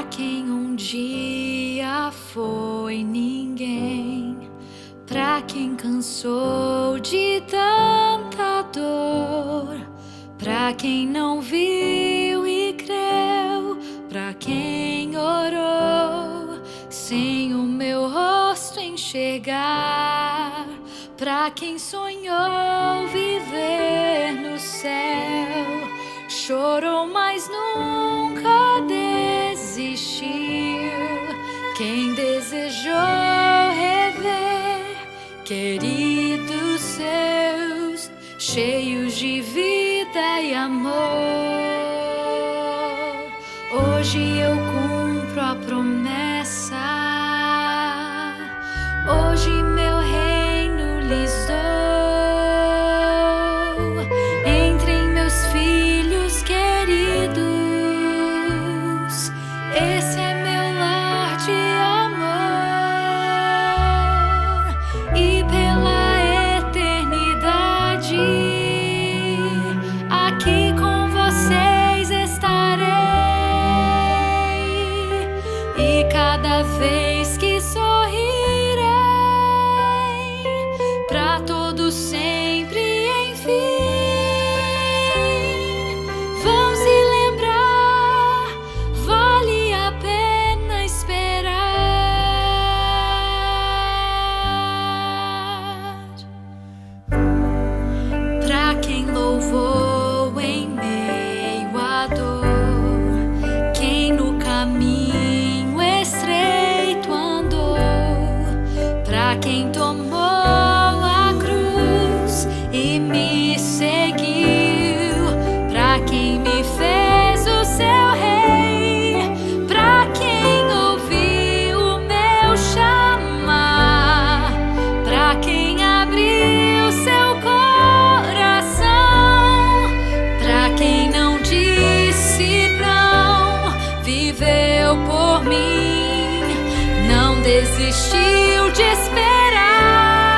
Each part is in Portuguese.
quem um dia foi ninguém, pra quem cansou de tanta dor, pra quem não viu e creu, pra quem orou sem o meu rosto enxergar, pra quem sonhou viver no céu, chorou mas nunca desistiu, quem desejou rever queridos seus, cheios de vida e amor. Hoje eu cumpro a promessa, hoje meu reino lhes dou. Entrem meus filhos queridos, esse é meu lar de amor, e pela eternidade aqui com vocês estarei. E cada vez que sorrirei, pra todos sempre, enfim, vão se lembrar, vale a pena esperar. Pra quem louvou em meio à dor, quem no caminho estreito andou, pra quem tomou a cruz e me seguiu, pra quem me fez o seu rei, pra quem ouviu o meu chamar, pra quem abriu seu coração, pra quem não disse não, viveu por mim, não desistiu de esperar.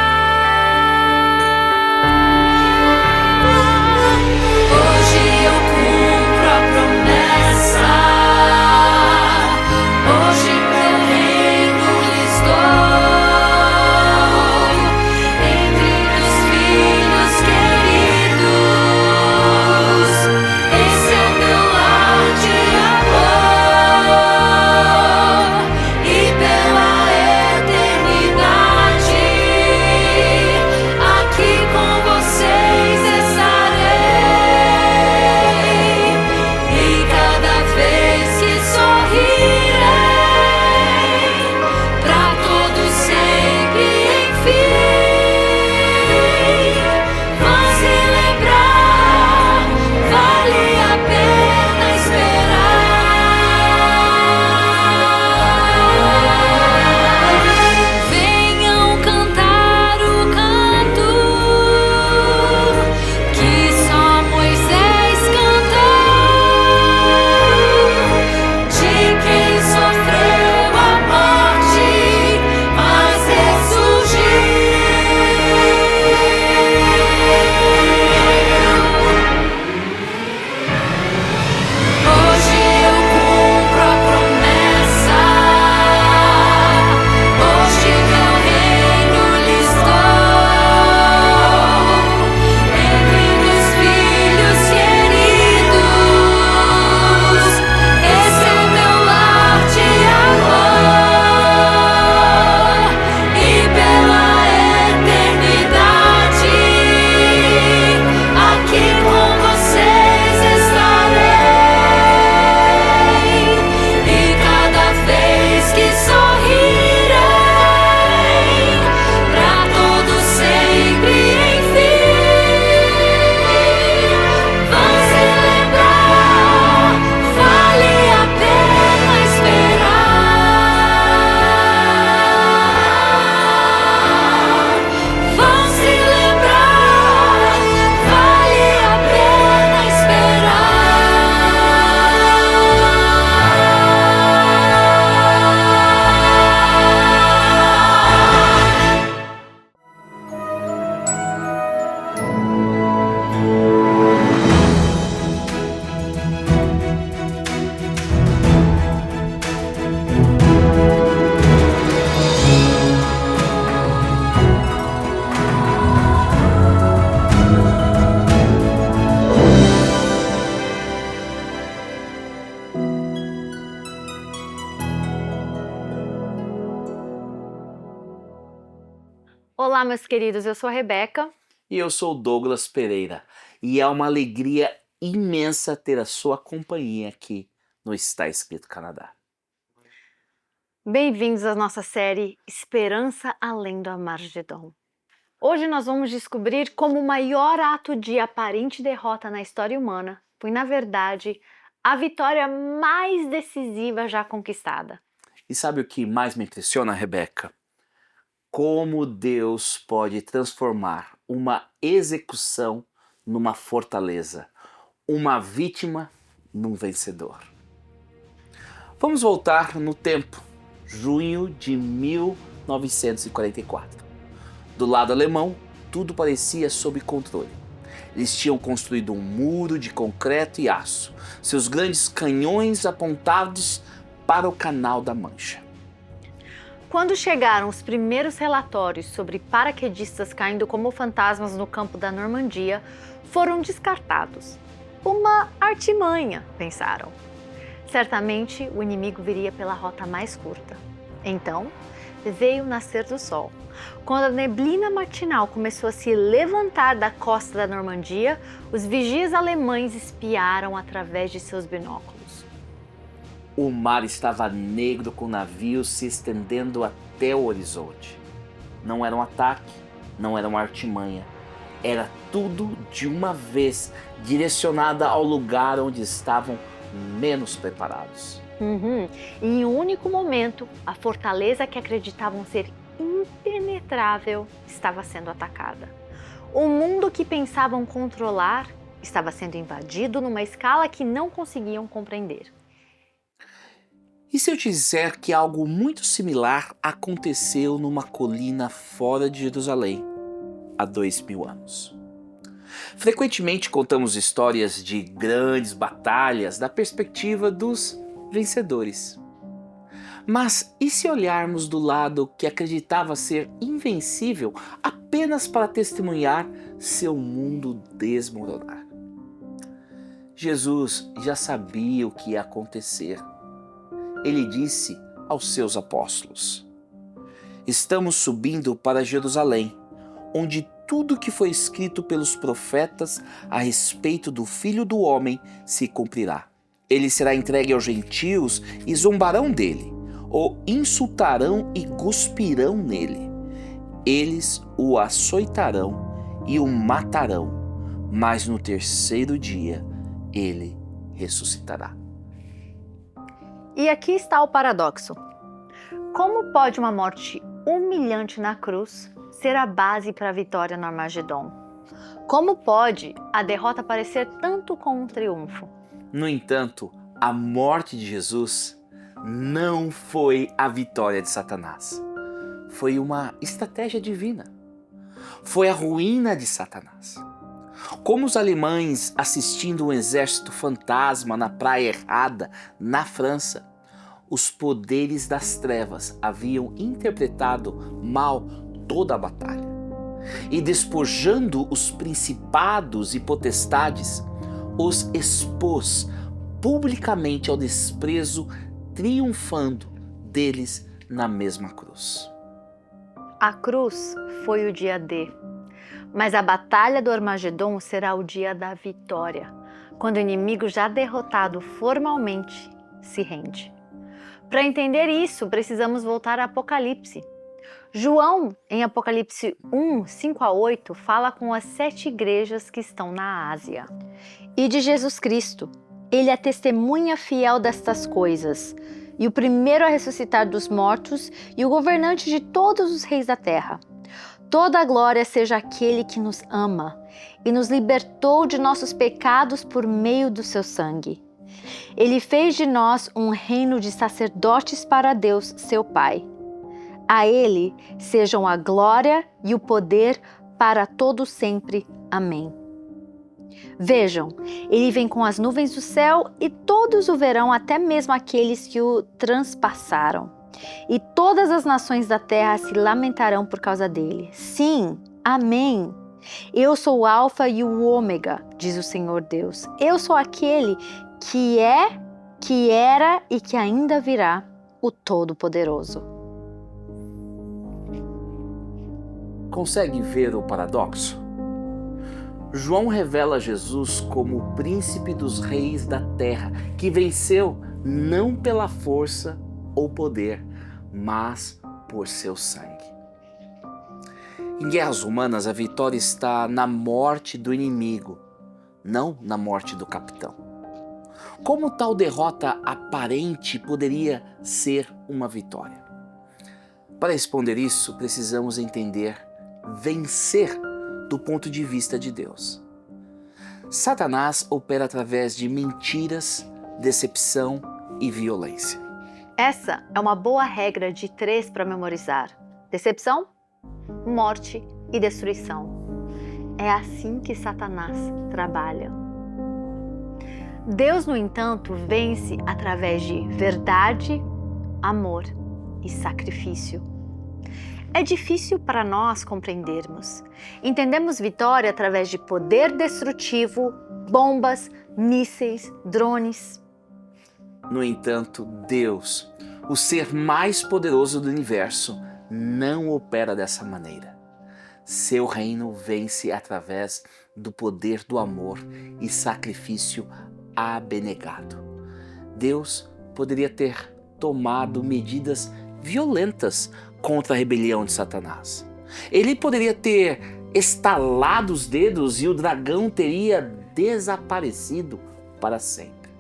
Olá, meus queridos, eu sou a Rebeca. E eu sou o Douglas Pereira. E é uma alegria imensa ter a sua companhia aqui no Está Escrito Canadá. Bem-vindos à nossa série Esperança Além do Armagedon. Hoje nós vamos descobrir como o maior ato de aparente derrota na história humana foi, na verdade, a vitória mais decisiva já conquistada. E sabe o que mais me impressiona, Rebeca? Como Deus pode transformar uma execução numa fortaleza, uma vítima num vencedor. Vamos voltar no tempo, junho de 1944. Do lado alemão, tudo parecia sob controle. Eles tinham construído um muro de concreto e aço, seus grandes canhões apontados para o Canal da Mancha. Quando chegaram os primeiros relatórios sobre paraquedistas caindo como fantasmas no campo da Normandia, foram descartados. Uma artimanha, pensaram. Certamente o inimigo viria pela rota mais curta. Então, veio o nascer do sol. Quando a neblina matinal começou a se levantar da costa da Normandia, os vigias alemães espiaram através de seus binóculos. O mar estava negro com navios se estendendo até o horizonte. Não era um ataque, não era uma artimanha. Era tudo de uma vez direcionada ao lugar onde estavam menos preparados. E em um único momento, a fortaleza que acreditavam ser impenetrável estava sendo atacada. O mundo que pensavam controlar estava sendo invadido numa escala que não conseguiam compreender. E se eu te disser que algo muito similar aconteceu numa colina fora de Jerusalém, há 2000 anos? Frequentemente contamos histórias de grandes batalhas da perspectiva dos vencedores. Mas e se olharmos do lado que acreditava ser invencível apenas para testemunhar seu mundo desmoronar? Jesus já sabia o que ia acontecer. Ele disse aos seus apóstolos: estamos subindo para Jerusalém, onde tudo que foi escrito pelos profetas a respeito do Filho do Homem se cumprirá. Ele será entregue aos gentios e zombarão dele, o insultarão e cuspirão nele. Eles o açoitarão e o matarão, mas no terceiro dia ele ressuscitará. E aqui está o paradoxo. Como pode uma morte humilhante na cruz ser a base para a vitória no Armagedon? Como pode a derrota parecer tanto com um triunfo? No entanto, a morte de Jesus não foi a vitória de Satanás. Foi uma estratégia divina. Foi a ruína de Satanás. Como os alemães assistindo um exército fantasma na praia errada, na França, os poderes das trevas haviam interpretado mal toda a batalha. E despojando os principados e potestades, os expôs publicamente ao desprezo, triunfando deles na mesma cruz. A cruz foi o dia D, mas a batalha do Armagedon será o dia da vitória, quando o inimigo já derrotado formalmente se rende. Para entender isso, precisamos voltar a Apocalipse. João, em Apocalipse 1, 5-8, fala com as 7 igrejas que estão na Ásia. E de Jesus Cristo, ele é testemunha fiel destas coisas, e o primeiro a ressuscitar dos mortos, e o governante de todos os reis da terra. Toda a glória seja aquele que nos ama e nos libertou de nossos pecados por meio do seu sangue. Ele fez de nós um reino de sacerdotes para Deus, seu Pai. A ele sejam a glória e o poder para todo sempre. Amém. Vejam, ele vem com as nuvens do céu e todos o verão, até mesmo aqueles que o transpassaram. E todas as nações da terra se lamentarão por causa dele. Sim, amém. Eu sou o Alfa e o Ômega, diz o Senhor Deus. Eu sou aquele que é, que era e que ainda virá, o Todo-Poderoso. Consegue ver o paradoxo? João revela Jesus como o príncipe dos reis da terra, que venceu não pela força ou poder, mas por seu sangue. Em guerras humanas, a vitória está na morte do inimigo, não na morte do capitão. Como tal derrota aparente poderia ser uma vitória? Para responder isso, precisamos entender vencer do ponto de vista de Deus. Satanás opera através de mentiras, decepção e violência. Essa é uma boa regra de 3 para memorizar: decepção, morte e destruição. É assim que Satanás trabalha. Deus, no entanto, vence através de verdade, amor e sacrifício. É difícil para nós compreendermos. Entendemos vitória através de poder destrutivo, bombas, mísseis, drones. No entanto, Deus, o ser mais poderoso do universo, não opera dessa maneira. Seu reino vence através do poder do amor e sacrifício abnegado. Deus poderia ter tomado medidas violentas contra a rebelião de Satanás. Ele poderia ter estalado os dedos e o dragão teria desaparecido para sempre.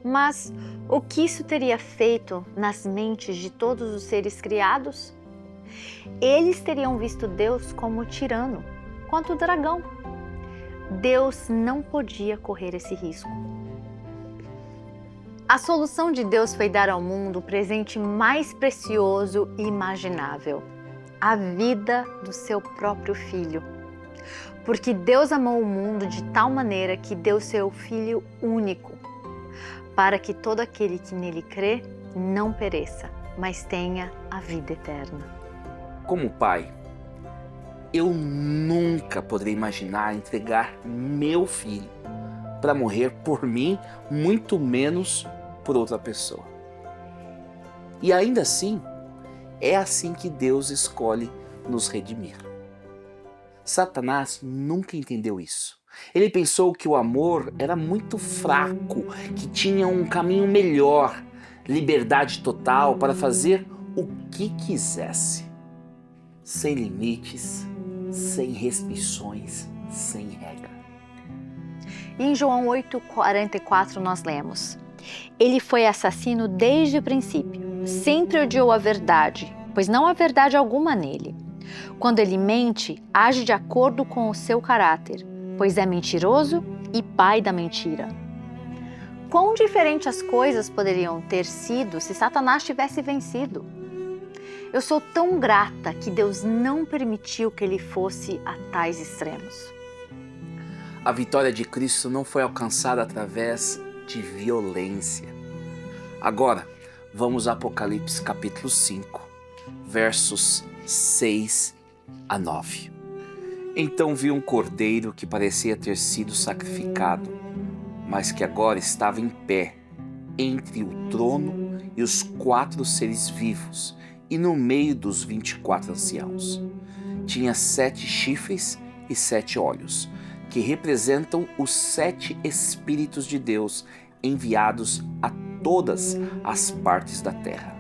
Mas o que isso teria feito nas mentes de todos os seres criados? Eles teriam visto Deus como tirano, quanto o dragão. Deus não podia correr esse risco. A solução de Deus foi dar ao mundo o presente mais precioso e imaginável: a vida do seu próprio Filho. Porque Deus amou o mundo de tal maneira que deu seu Filho único, para que todo aquele que nele crê não pereça, mas tenha a vida eterna. Como pai, eu nunca poderia imaginar entregar meu filho para morrer por mim, muito menos por outra pessoa. E ainda assim, é assim que Deus escolhe nos redimir. Satanás nunca entendeu isso. Ele pensou que o amor era muito fraco, que tinha um caminho melhor, liberdade total para fazer o que quisesse, sem limites, sem restrições, sem regra. Em João 8,44 nós lemos: Ele foi assassino desde o princípio, sempre odiou a verdade, pois não há verdade alguma nele. Quando ele mente, age de acordo com o seu caráter, pois é mentiroso e pai da mentira. Quão diferentes as coisas poderiam ter sido se Satanás tivesse vencido? Eu sou tão grata que Deus não permitiu que ele fosse a tais extremos. A vitória de Cristo não foi alcançada através de violência. Agora, vamos a Apocalipse capítulo 5, versos 6 a 9. Então vi um cordeiro que parecia ter sido sacrificado, mas que agora estava em pé entre o trono e os 4 seres vivos e no meio dos 24 anciãos. Tinha 7 chifres e 7 olhos, que representam os 7 Espíritos de Deus enviados a todas as partes da terra.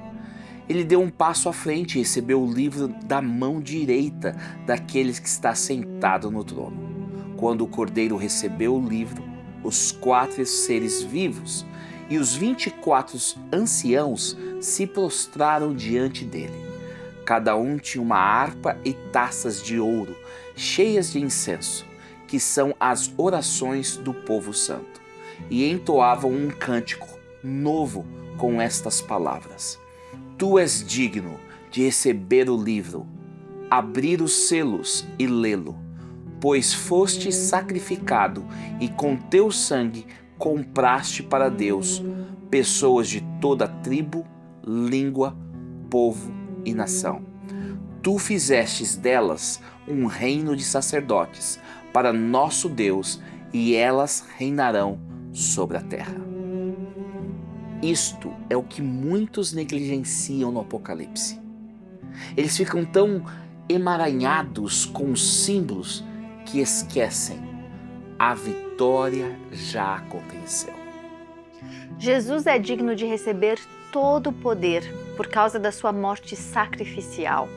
Ele deu um passo à frente e recebeu o livro da mão direita daqueles que está sentado no trono. Quando o cordeiro recebeu o livro, os 4 seres vivos e os 24 anciãos se prostraram diante dele. Cada um tinha uma harpa e taças de ouro, cheias de incenso, que são as orações do povo santo, e entoavam um cântico novo com estas palavras: Tu és digno de receber o livro, abrir os selos e lê-lo, pois foste sacrificado e com teu sangue compraste para Deus pessoas de toda tribo, língua, povo e nação. Tu fizestes delas um reino de sacerdotes para nosso Deus, e elas reinarão sobre a terra. Isto é o que muitos negligenciam no Apocalipse. Eles ficam tão emaranhados com símbolos que esquecem. A vitória já aconteceu. Jesus é digno de receber todo o poder por causa da sua morte sacrificial.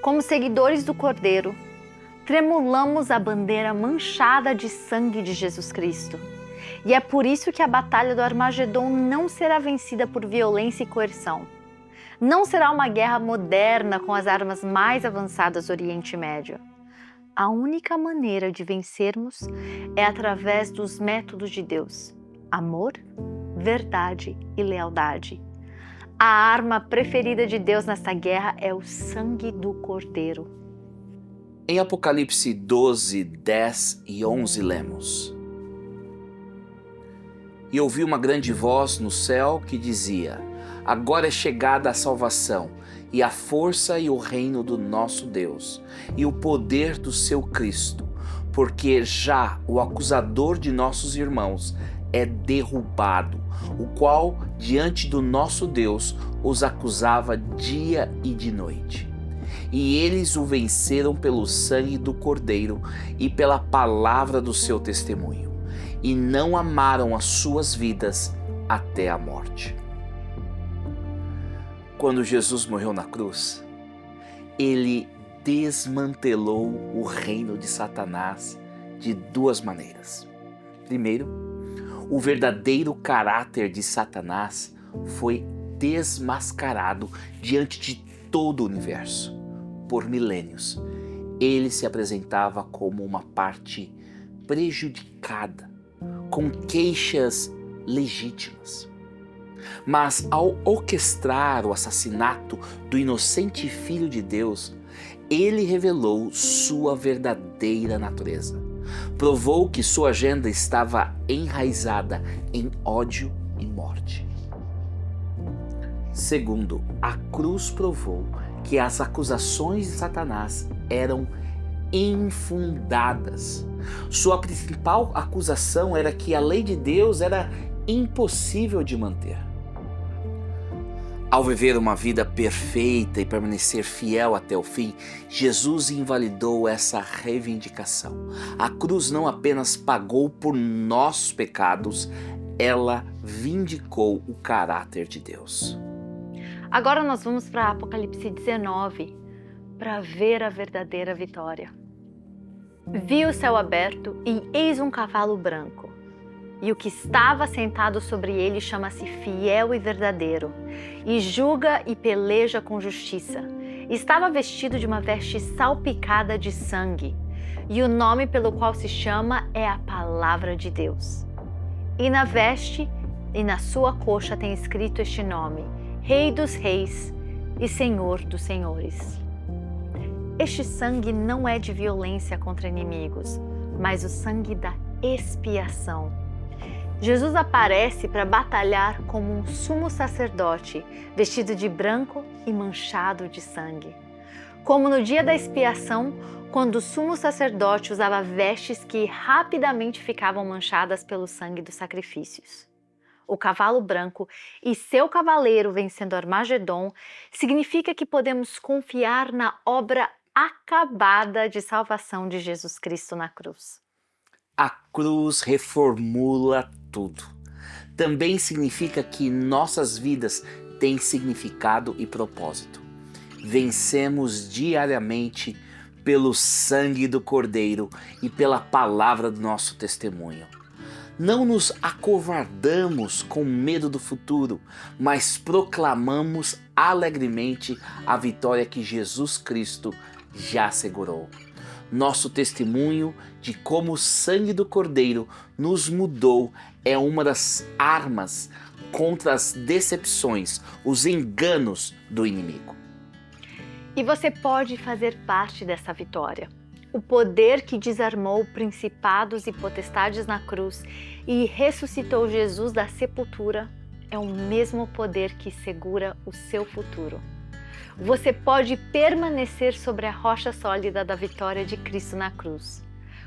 Como seguidores do Cordeiro, tremulamos a bandeira manchada de sangue de Jesus Cristo. E é por isso que a batalha do Armagedon não será vencida por violência e coerção. Não será uma guerra moderna com as armas mais avançadas do Oriente Médio. A única maneira de vencermos é através dos métodos de Deus: amor, verdade e lealdade. A arma preferida de Deus nesta guerra é o sangue do Cordeiro. Em Apocalipse 12, 10 e 11 lemos: E ouvi uma grande voz no céu que dizia: Agora é chegada a salvação, e a força e o reino do nosso Deus, e o poder do seu Cristo, porque já o acusador de nossos irmãos é derrubado, o qual diante do nosso Deus os acusava dia e de noite. E eles o venceram pelo sangue do Cordeiro e pela palavra do seu testemunho, e não amaram as suas vidas até a morte. Quando Jesus morreu na cruz, ele desmantelou o reino de Satanás de duas maneiras. Primeiro, o verdadeiro caráter de Satanás foi desmascarado diante de todo o universo. Por milênios, ele se apresentava como uma parte prejudicada, com queixas legítimas. Mas ao orquestrar o assassinato do inocente Filho de Deus, ele revelou sua verdadeira natureza. Provou que sua agenda estava enraizada em ódio e morte. Segundo, a cruz provou que as acusações de Satanás eram infundadas. Sua principal acusação era que a lei de Deus era impossível de manter. Ao viver uma vida perfeita e permanecer fiel até o fim, Jesus invalidou essa reivindicação. A cruz não apenas pagou por nossos pecados, ela vindicou o caráter de Deus. Agora nós vamos para Apocalipse 19 para ver a verdadeira vitória. Vi o céu aberto e eis um cavalo branco. E o que estava sentado sobre ele chama-se Fiel e Verdadeiro, e julga e peleja com justiça. Estava vestido de uma veste salpicada de sangue, e o nome pelo qual se chama é a Palavra de Deus. E na veste e na sua coxa tem escrito este nome: Rei dos Reis e Senhor dos Senhores. Este sangue não é de violência contra inimigos, mas o sangue da expiação. Jesus aparece para batalhar como um sumo sacerdote, vestido de branco e manchado de sangue. Como no dia da expiação, quando o sumo sacerdote usava vestes que rapidamente ficavam manchadas pelo sangue dos sacrifícios. O cavalo branco e seu cavaleiro vencendo Armagedon significa que podemos confiar na obra acabada de salvação de Jesus Cristo na cruz. A cruz reformula tudo. Também significa que nossas vidas têm significado e propósito. Vencemos diariamente pelo sangue do Cordeiro e pela palavra do nosso testemunho. Não nos acovardamos com medo do futuro, mas proclamamos alegremente a vitória que Jesus Cristo já assegurou. Nosso testemunho de como o sangue do Cordeiro nos mudou é uma das armas contra as decepções, os enganos do inimigo. E você pode fazer parte dessa vitória. O poder que desarmou principados e potestades na cruz e ressuscitou Jesus da sepultura é o mesmo poder que segura o seu futuro. Você pode permanecer sobre a rocha sólida da vitória de Cristo na cruz.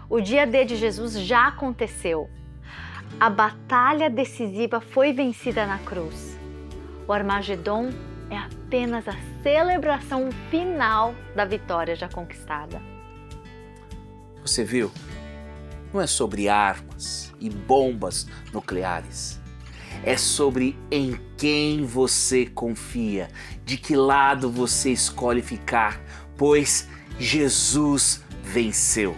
O dia D de Jesus já aconteceu. A batalha decisiva foi vencida na cruz. O Armagedon é apenas a celebração final da vitória já conquistada. Você viu? Não é sobre armas e bombas nucleares. É sobre em quem você confia, de que lado você escolhe ficar, pois Jesus venceu.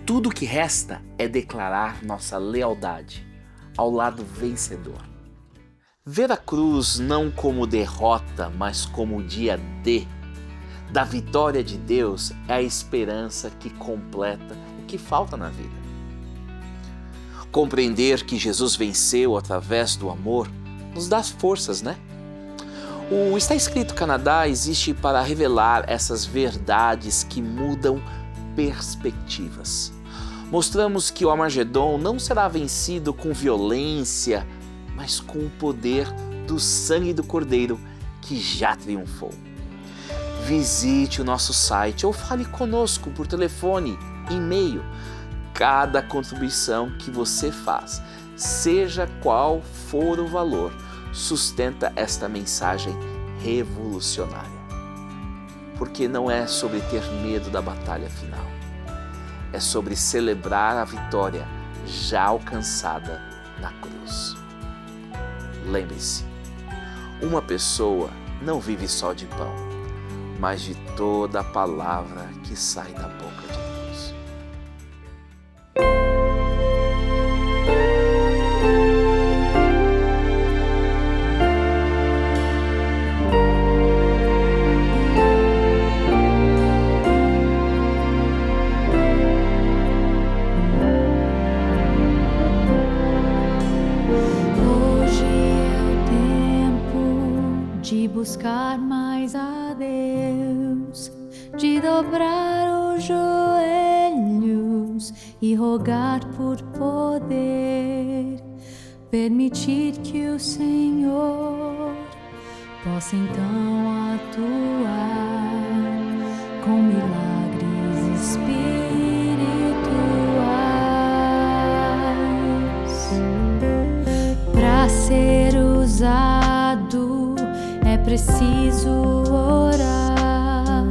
Tudo o que resta é declarar nossa lealdade ao lado vencedor. Ver a cruz não como derrota, mas como o dia D da vitória de Deus é a esperança que completa o que falta na vida. Compreender que Jesus venceu através do amor nos dá forças, né? O Está Escrito Canadá existe para revelar essas verdades que mudam perspectivas. Mostramos que o Armagedon não será vencido com violência, mas com o poder do sangue do Cordeiro que já triunfou. Visite o nosso site ou fale conosco por telefone, e-mail. Cada contribuição que você faz, seja qual for o valor, sustenta esta mensagem revolucionária. Porque não é sobre ter medo da batalha final, é sobre celebrar a vitória já alcançada na cruz. Lembre-se, uma pessoa não vive só de pão, mas de toda a palavra que sai da boca de Deus. De buscar mais a Deus, de dobrar os joelhos e rogar por poder, permitir que o Senhor possa então atuar com milagres espirituais. Para ser usado é preciso orar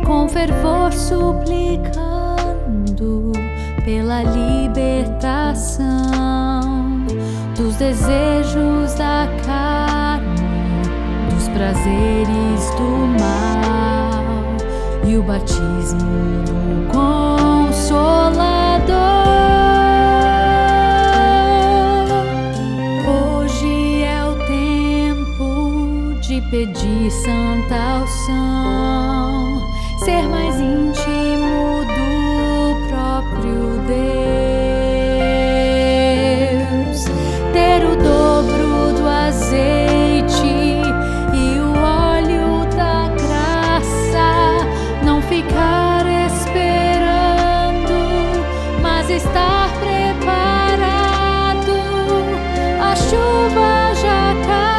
com fervor, suplicando pela libertação dos desejos da carne, dos prazeres do mal e o batismo do Consolador. Pedir santa unção, ser mais íntimo do próprio Deus, ter o dobro do azeite e o óleo da graça, não ficar esperando, mas estar preparado. A chuva já cai,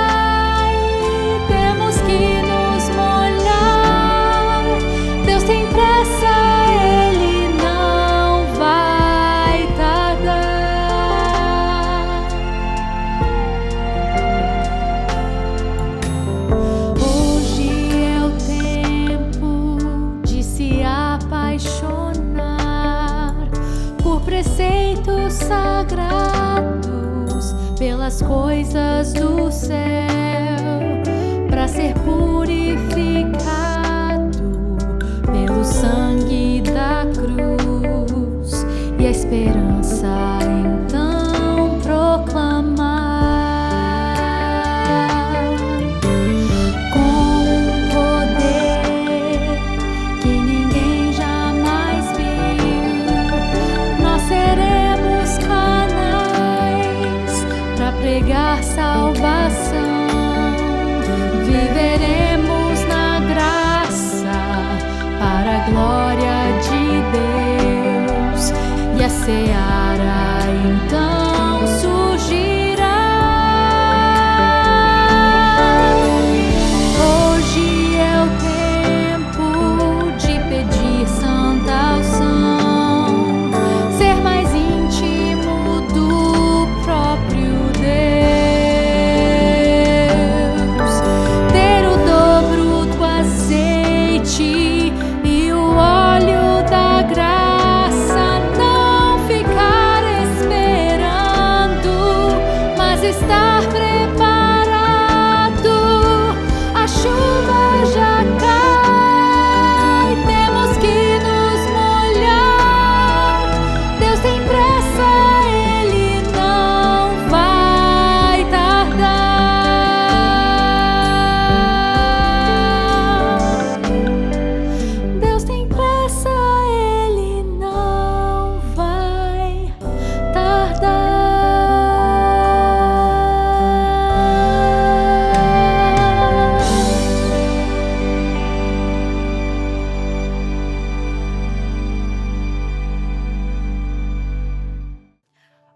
preceitos sagrados, pelas coisas do céu, para ser purificado pelo sangue da cruz e a esperança então proclamar. Pregar salvação, viveremos na graça para a glória de Deus, e a seara então surgirá. Hoje é o tempo de pedir santa unção, ser mais íntimo do próprio Deus, ter o dom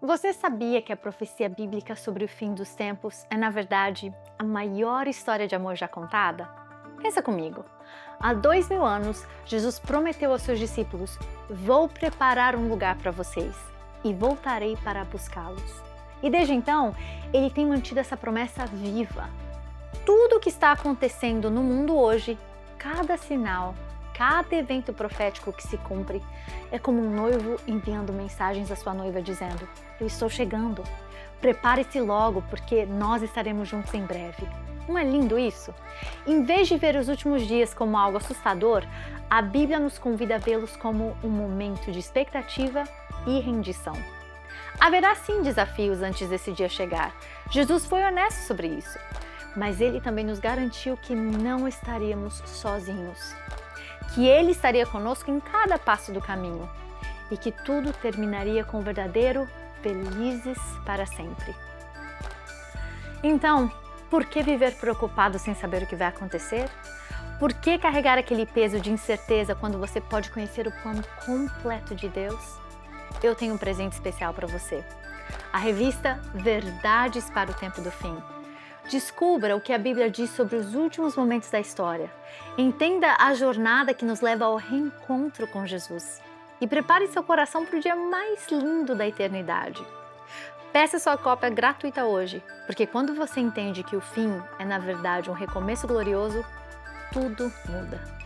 Você sabia que a profecia bíblica sobre o fim dos tempos é, na verdade, a maior história de amor já contada? Pensa comigo. Há 2000 anos, Jesus prometeu aos seus discípulos: "Vou preparar um lugar para vocês e voltarei para buscá-los." E desde então, ele tem mantido essa promessa viva. Tudo o que está acontecendo no mundo hoje, cada sinal, cada evento profético que se cumpre, é como um noivo enviando mensagens à sua noiva dizendo: "Eu estou chegando. Prepare-se logo, porque nós estaremos juntos em breve." Não é lindo isso? Em vez de ver os últimos dias como algo assustador, a Bíblia nos convida a vê-los como um momento de expectativa e rendição. Haverá sim desafios antes desse dia chegar. Jesus foi honesto sobre isso. Mas ele também nos garantiu que não estaríamos sozinhos. Que ele estaria conosco em cada passo do caminho. E que tudo terminaria com o verdadeiro felizes para sempre. Então, por que viver preocupado sem saber o que vai acontecer? Por que carregar aquele peso de incerteza quando você pode conhecer o plano completo de Deus? Eu tenho um presente especial para você. A revista Verdades para o Tempo do Fim. Descubra o que a Bíblia diz sobre os últimos momentos da história. Entenda a jornada que nos leva ao reencontro com Jesus. E prepare seu coração para o dia mais lindo da eternidade. Peça sua cópia gratuita hoje, porque quando você entende que o fim é, na verdade, um recomeço glorioso, tudo muda.